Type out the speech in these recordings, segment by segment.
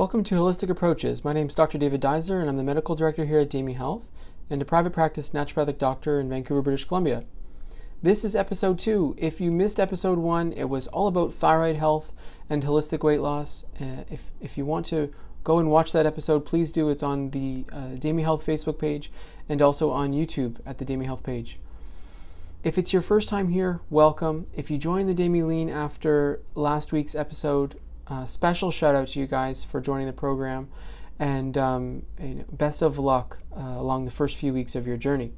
Welcome to Holistic Approaches. My name is Dr. David Duizer and I'm the Medical Director here at DAMY Health and a private practice naturopathic doctor in Vancouver, British Columbia. This is episode 2. If you missed episode 1, it was all about thyroid health and holistic weight loss. If you want to go and watch that episode, please do. It's on the DAMY Health Facebook page and also on YouTube at the DAMY Health page. If it's your first time here, welcome. If you joined the DAMY Lean after last week's episode, special shout out to you guys for joining the program, and best of luck along the first few weeks of your journey.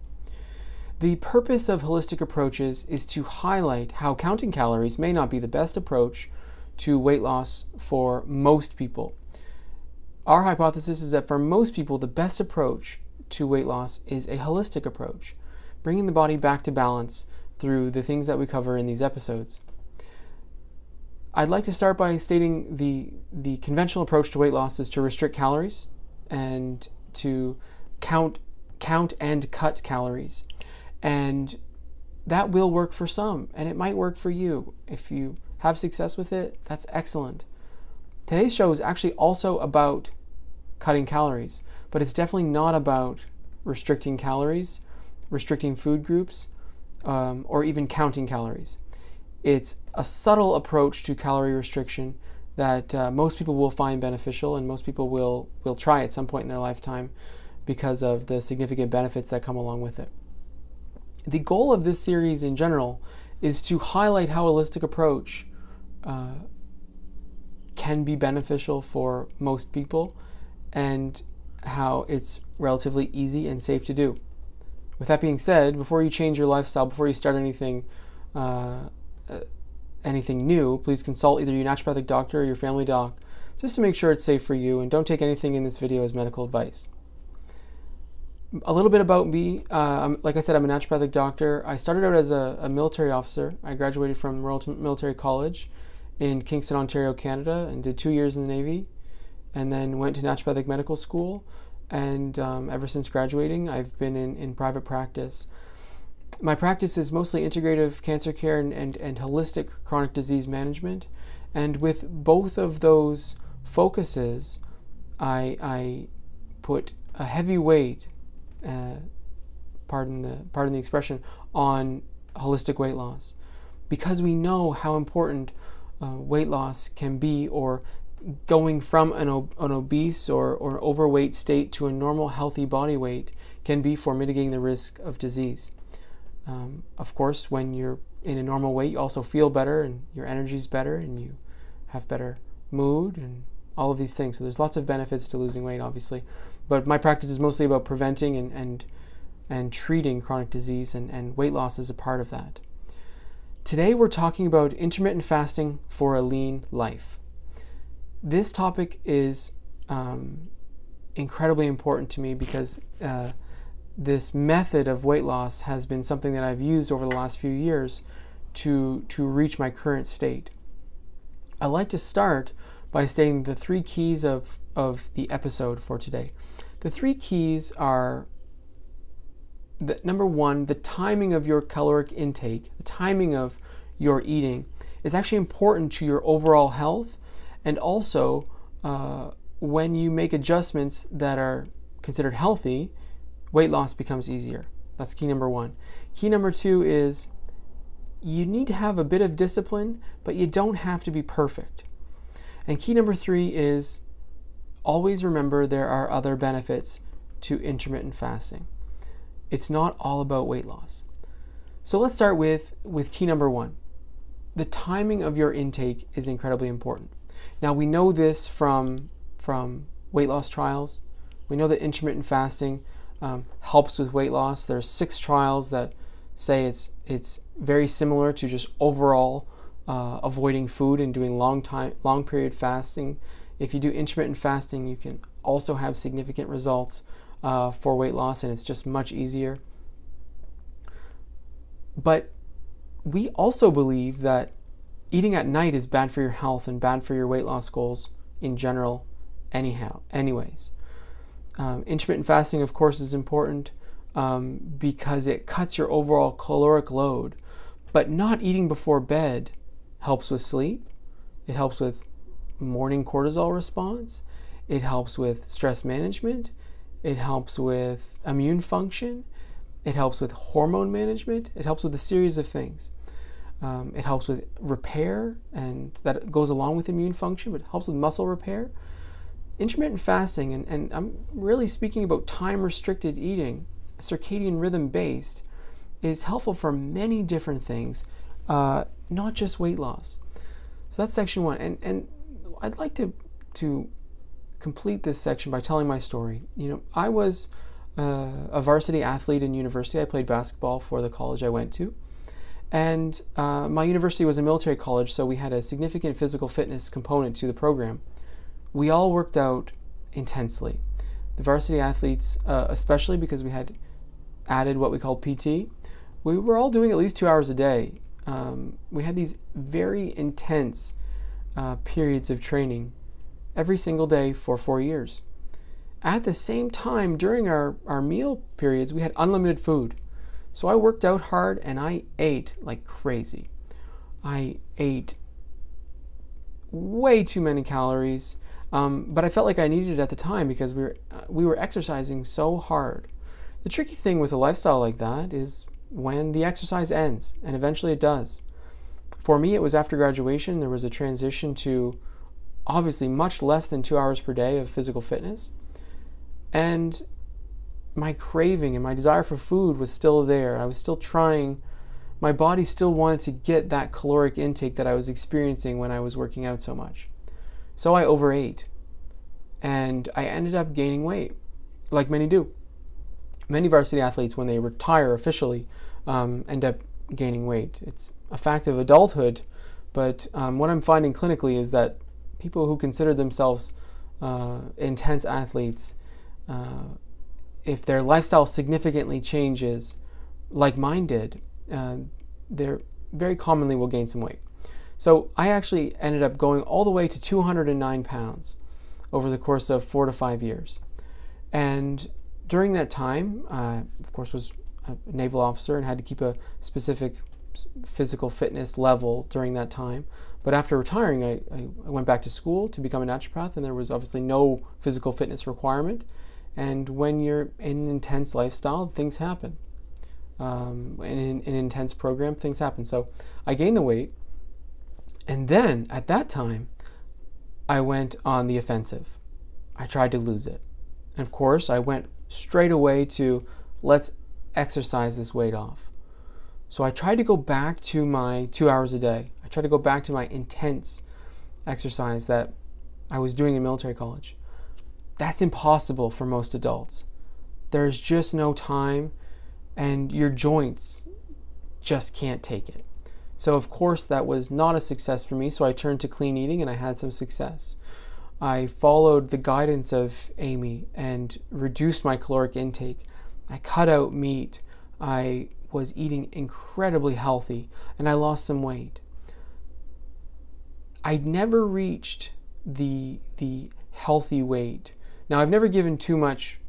The purpose of holistic approaches is to highlight how counting calories may not be the best approach to weight loss for most people. Our hypothesis is that for most people, the best approach to weight loss is a holistic approach, bringing the body back to balance through the things that we cover in these episodes. I'd like to start by stating the conventional approach to weight loss is to restrict calories and to count and cut calories. And that will work for some, and it might work for you. If you have success with it, that's excellent. Today's show is actually also about cutting calories, but it's definitely not about restricting calories, restricting food groups, or even counting calories. It's a subtle approach to calorie restriction that most people will find beneficial, and most people will try at some point in their lifetime because of the significant benefits that come along with it. The goal of this series in general is to highlight how a holistic approach can be beneficial for most people and how it's relatively easy and safe to do. With that being said, before you change your lifestyle, before you start anything new, please consult either your naturopathic doctor or your family doc just to make sure it's safe for you, and don't take anything in this video as medical advice. A little bit about me. Like I said, I'm a naturopathic doctor. I started out as a military officer. I graduated from Royal Military College in Kingston, Ontario, Canada, and did 2 years in the Navy, and then went to naturopathic medical school, and ever since graduating I've been in private practice. My practice is mostly integrative cancer care and holistic chronic disease management, and with both of those focuses I put a heavy weight, pardon the expression, on holistic weight loss, because we know how important weight loss can be, or going from an obese or overweight state to a normal healthy body weight can be for mitigating the risk of disease. Of course, when you're in a normal weight, you also feel better and your energy's better and you have better mood and all of these things. So there's lots of benefits to losing weight, obviously. But my practice is mostly about preventing and treating chronic disease, and weight loss is a part of that. Today we're talking about intermittent fasting for a lean life. This topic is incredibly important to me because this method of weight loss has been something that I've used over the last few years to reach my current state. I'd like to start by stating the 3 keys of the episode for today. The 3 keys are number 1, the timing of your caloric intake, the timing of your eating is actually important to your overall health, and also when you make adjustments that are considered healthy, weight loss becomes easier. That's key number 1. Key number 2 is you need to have a bit of discipline, but you don't have to be perfect. And key number 3 is always remember there are other benefits to intermittent fasting. It's not all about weight loss. So let's start with key number 1. The timing of your intake is incredibly important. Now we know this from weight loss trials. We know that intermittent fasting helps with weight loss. There's 6 trials that say it's very similar to just overall avoiding food and doing long period fasting. If you do intermittent fasting, you can also have significant results for weight loss, and it's just much easier. But we also believe that eating at night is bad for your health and bad for your weight loss goals in general anyways. Intermittent fasting, of course, is important because it cuts your overall caloric load, but not eating before bed helps with sleep. It helps with morning cortisol response. it helps with stress management, it helps with immune function, it helps with hormone management, it helps with a series of things. It helps with repair, and that goes along with immune function, but it helps with muscle repair. Intermittent fasting, and I'm really speaking about time-restricted eating, circadian rhythm-based, is helpful for many different things, not just weight loss. So that's section one. And I'd like to complete this section by telling my story. I was a varsity athlete in university. I played basketball for the college I went to. And my university was a military college, so we had a significant physical fitness component to the program. We all worked out intensely. The varsity athletes, especially because we had added what we called PT, we were all doing at least 2 hours a day. We had these very intense periods of training every single day for 4 years. At the same time, during our meal periods, we had unlimited food. So I worked out hard and I ate like crazy. I ate way too many calories, but I felt like I needed it at the time because we were exercising so hard. The tricky thing with a lifestyle like that is when the exercise ends, and eventually it does. For me, it was after graduation. There was a transition to obviously much less than 2 hours per day of physical fitness, and my craving and my desire for food was still there. I was still trying. My body still wanted to get that caloric intake that I was experiencing when I was working out so much. So I overate, and I ended up gaining weight, like many do. Many varsity athletes, when they retire officially, end up gaining weight. It's a fact of adulthood, but what I'm finding clinically is that people who consider themselves intense athletes, if their lifestyle significantly changes, like mine did, they very commonly will gain some weight. So I actually ended up going all the way to 209 pounds over the course of 4 to 5 years. And during that time, of course, was a naval officer and had to keep a specific physical fitness level during that time. But after retiring, I went back to school to become a naturopath, and there was obviously no physical fitness requirement. And when you're in an intense lifestyle, things happen. In an intense program, things happen. So I gained the weight, and then at that time, I went on the offensive. I tried to lose it. And of course, I went straight away to, let's exercise this weight off. So I tried to go back to my 2 hours a day. I tried to go back to my intense exercise that I was doing in military college. That's impossible for most adults. There's just no time, and your joints just can't take it. So of course that was not a success for me, so I turned to clean eating and I had some success. I followed the guidance of Amy and reduced my caloric intake. I cut out meat. I was eating incredibly healthy, and I lost some weight. I never reached the healthy weight. Now, I've never given too much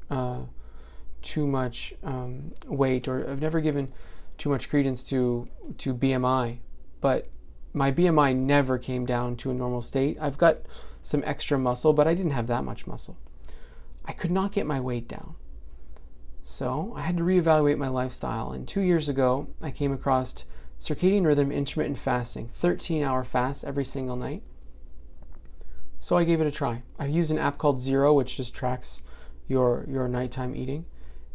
weight, or I've never given too much credence to BMI, but my BMI never came down to a normal state. I've got some extra muscle, but I didn't have that much muscle. I could not get my weight down. So I had to reevaluate my lifestyle, and 2 years ago, I came across circadian rhythm intermittent fasting, 13-hour fasts every single night. So I gave it a try. I've used an app called Zero, which just tracks your nighttime eating,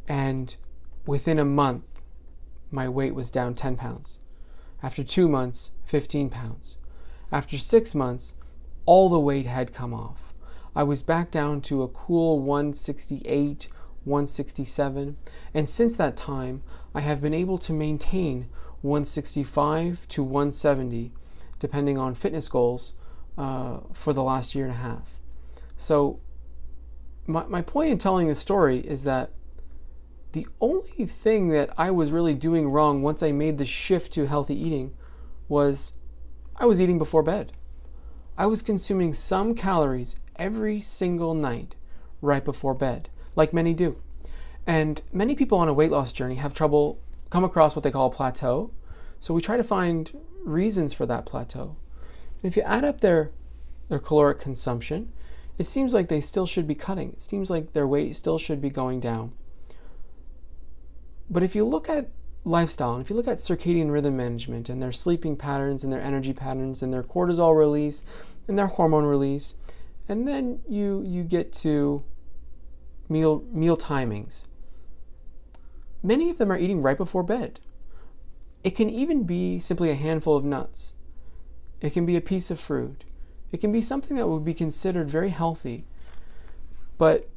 and within a month, my weight was down 10 pounds. After 2 months, 15 pounds. After 6 months, all the weight had come off. I was back down to a cool 168, 167, and since that time, I have been able to maintain 165 to 170, depending on fitness goals, for the last year and a half. So my point in telling this story is that the only thing that I was really doing wrong once I made the shift to healthy eating was I was eating before bed. I was consuming some calories every single night right before bed, like many do. And many people on a weight loss journey have trouble, come across what they call a plateau. So we try to find reasons for that plateau. And if you add up their caloric consumption, it seems like they still should be cutting. It seems like their weight still should be going down. But if you look at lifestyle, and if you look at circadian rhythm management and their sleeping patterns and their energy patterns and their cortisol release and their hormone release, and then you get to meal timings. Many of them are eating right before bed. It can even be simply a handful of nuts. It can be a piece of fruit. It can be something that would be considered very healthy. But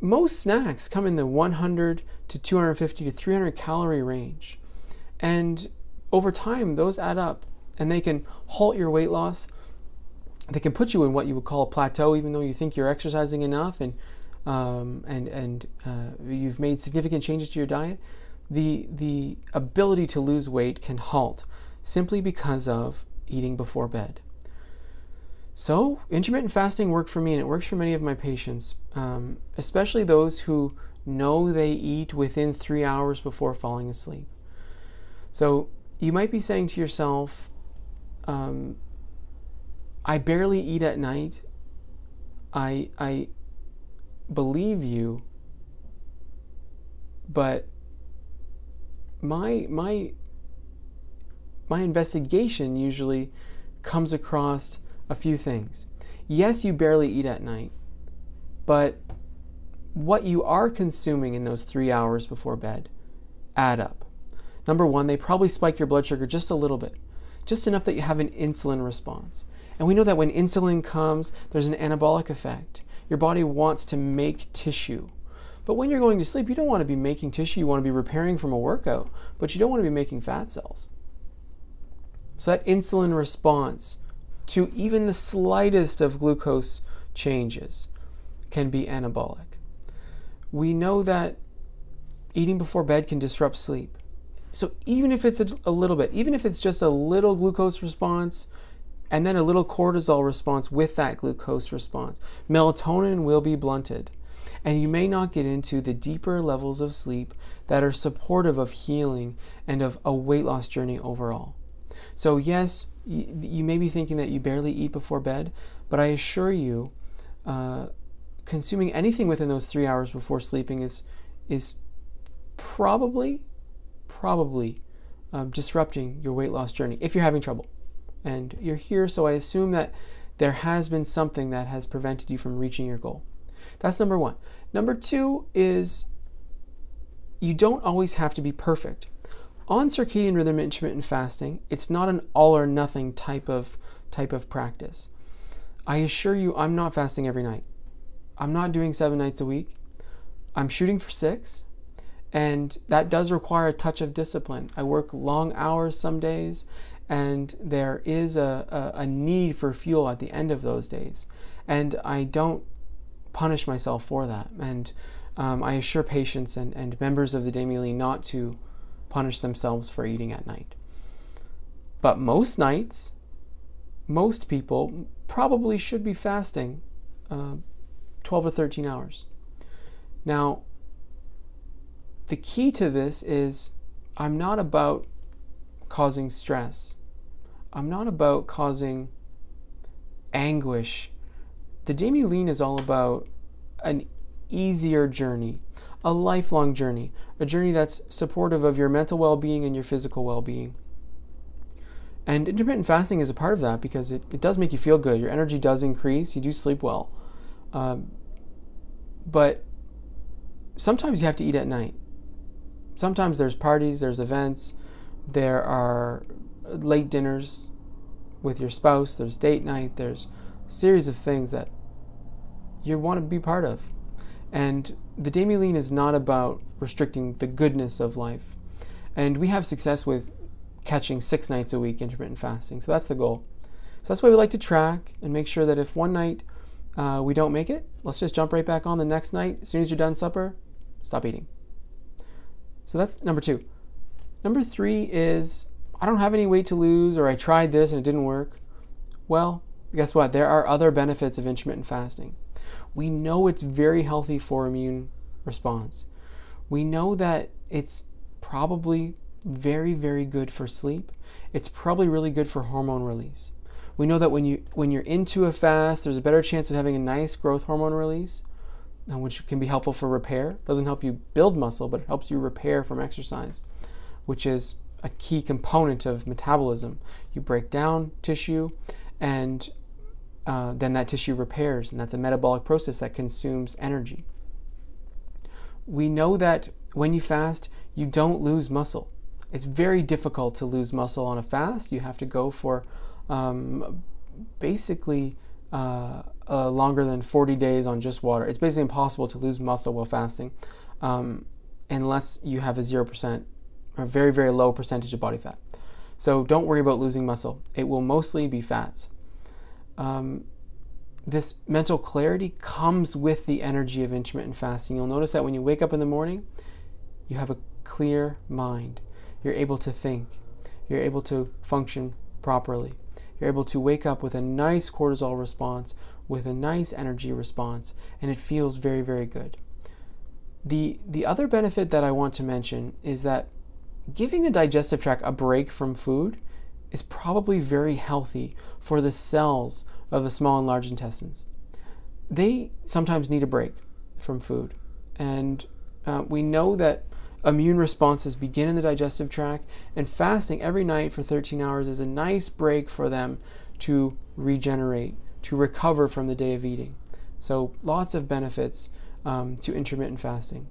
most snacks come in the 100 to 250 to 300 calorie range. And over time, those add up, and they can halt your weight loss. They can put you in what you would call a plateau, even though you think you're exercising enough and you've made significant changes to your diet. The ability to lose weight can halt simply because of eating before bed. So intermittent fasting worked for me, and it works for many of my patients, especially those who know they eat within 3 hours before falling asleep. So you might be saying to yourself, I barely eat at night. I believe you, but my investigation usually comes across a few things. Yes, you barely eat at night, but what you are consuming in those 3 hours before bed add up. Number one, they probably spike your blood sugar just a little bit, just enough that you have an insulin response. And we know that when insulin comes, there's an anabolic effect. Your body wants to make tissue. But when you're going to sleep, you don't want to be making tissue. You want to be repairing from a workout, but you don't want to be making fat cells. So that insulin response to even the slightest of glucose changes can be anabolic. We know that eating before bed can disrupt sleep. So even if it's a little bit, even if it's just a little glucose response and then a little cortisol response with that glucose response, melatonin will be blunted. And you may not get into the deeper levels of sleep that are supportive of healing and of a weight loss journey overall. So yes, you may be thinking that you barely eat before bed, but I assure you, consuming anything within those 3 hours before sleeping is probably disrupting your weight loss journey if you're having trouble. And you're here, so I assume that there has been something that has prevented you from reaching your goal. That's number one. Number two is you don't always have to be perfect. On circadian rhythm intermittent fasting, it's not an all or nothing type of practice. I assure you, I'm not fasting every night. I'm not doing 7 nights a week. I'm shooting for 6, and that does require a touch of discipline. I work long hours some days, and there is a need for fuel at the end of those days. And I don't punish myself for that. And I assure patients and members of the DAMY Lean not to punish themselves for eating at night. But most nights, most people probably should be fasting 12 or 13 hours. Now, the key to this is I'm not about causing stress. I'm not about causing anguish. The DAMY Lean is all about an easier journey, a lifelong journey, a journey that's supportive of your mental well-being and your physical well-being. And intermittent fasting is a part of that because it does make you feel good. Your energy does increase. You do sleep well. But sometimes you have to eat at night. Sometimes there's parties, there's events, there are late dinners with your spouse, there's date night, there's a series of things that you want to be part of. And the DAMY Lean is not about restricting the goodness of life. And we have success with catching 6 nights a week intermittent fasting. So that's the goal. So that's why we like to track and make sure that if one night we don't make it, let's just jump right back on the next night. As soon as you're done supper, stop eating. So that's number 2. Number 3 is I don't have any weight to lose, or I tried this and it didn't work. Well, guess what? There are other benefits of intermittent fasting. We know it's very healthy for immune response. We know that it's probably very, very good for sleep. It's probably really good for hormone release. We know that when you're into a fast, there's a better chance of having a nice growth hormone release, which can be helpful for repair. It doesn't help you build muscle, but it helps you repair from exercise, which is a key component of metabolism. You break down tissue, and then that tissue repairs, and that's a metabolic process that consumes energy. We know that when you fast, you don't lose muscle. It's very difficult to lose muscle on a fast. You have to go for basically longer than 40 days on just water. It's basically impossible to lose muscle while fasting unless you have a 0% or very, very low percentage of body fat. So don't worry about losing muscle. It will mostly be fats. This mental clarity comes with the energy of intermittent fasting. You'll notice that when you wake up in the morning, you have a clear mind. You're able to think. You're able to function properly. You're able to wake up with a nice cortisol response, with a nice energy response, and it feels very, very good. The other benefit that I want to mention is that giving the digestive tract a break from food is probably very healthy for the cells of the small and large intestines. They sometimes need a break from food, and we know that immune responses begin in the digestive tract, and fasting every night for 13 hours is a nice break for them to regenerate, to recover from the day of eating. So lots of benefits to intermittent fasting.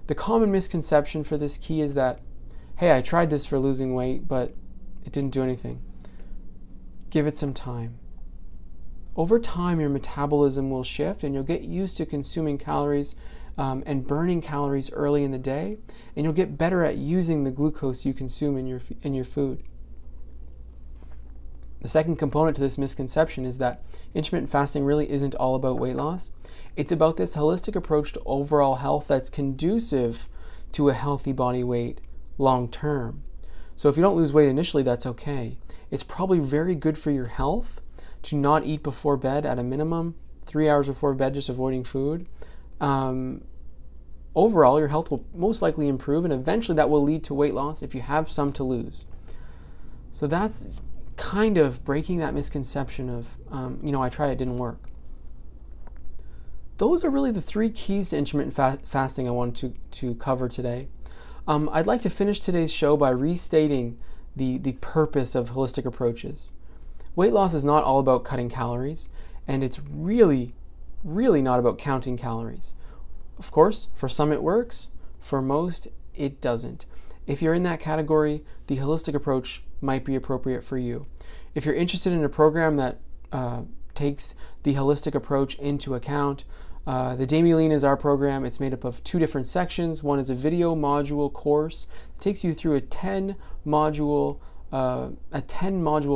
The common misconception for this key is that, hey, I tried this for losing weight, but it didn't do anything. Give it some time. Over time, your metabolism will shift, and you'll get used to consuming calories and burning calories early in the day, and you'll get better at using the glucose you consume in your food. The second component to this misconception is that intermittent fasting really isn't all about weight loss. It's about this holistic approach to overall health that's conducive to a healthy body weight long term. So if you don't lose weight initially, that's okay. It's probably very good for your health to not eat before bed at a minimum, 3 hours before bed, just avoiding food. Overall, your health will most likely improve, and eventually that will lead to weight loss if you have some to lose. So that's kind of breaking that misconception of, I tried, it didn't work. Those are really the three keys to intermittent fasting I wanted to cover today. I'd like to finish today's show by restating the purpose of holistic approaches. Weight loss is not all about cutting calories, and it's really, really not about counting calories. Of course, for some it works, for most it doesn't. If you're in that category, the holistic approach might be appropriate for you. If you're interested in a program that takes the holistic approach into account, the DAMY Lean is our program. It's made up of 2 different sections. One is a video module course that takes you through a 10 module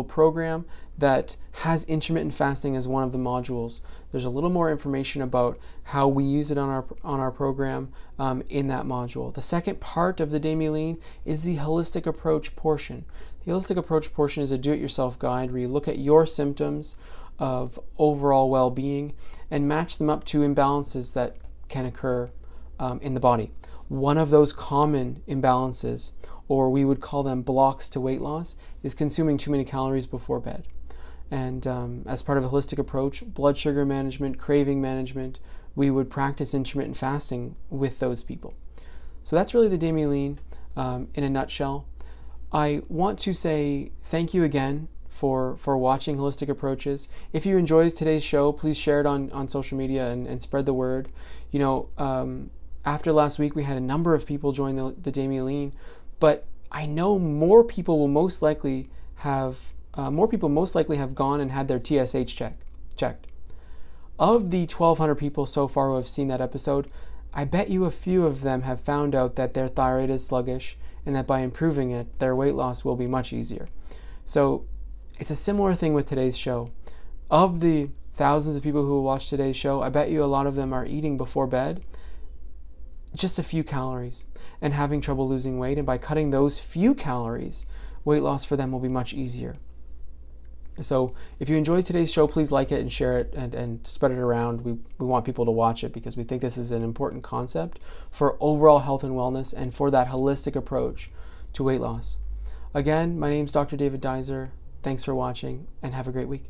program that has intermittent fasting as one of the modules. There's a little more information about how we use it on our program in that module. The second part of the DAMY Lean is the holistic approach portion. The holistic approach portion is a do-it-yourself guide where you look at your symptoms of overall well-being and match them up to imbalances that can occur in the body. One of those common imbalances, or we would call them blocks to weight loss, is consuming too many calories before bed. And as part of a holistic approach, blood sugar management, craving management, we would practice intermittent fasting with those people. So that's really the DAMY Lean in a nutshell. I want to say thank you again for watching Holistic Approaches. If you enjoyed today's show, please share it on social media and spread the word. After last week, we had a number of people join the DAMY Lean, but I know more people most likely have gone and had their TSH checked. Of the 1,200 people so far who have seen that episode, I bet you a few of them have found out that their thyroid is sluggish and that by improving it, their weight loss will be much easier. So it's a similar thing with today's show. Of the thousands of people who will watch today's show, I bet you a lot of them are eating before bed just a few calories and having trouble losing weight. And by cutting those few calories, weight loss for them will be much easier. So if you enjoyed today's show, please like it and share it and spread it around. We want people to watch it because we think this is an important concept for overall health and wellness and for that holistic approach to weight loss. Again, my name is Dr. David Duizer. Thanks for watching and have a great week.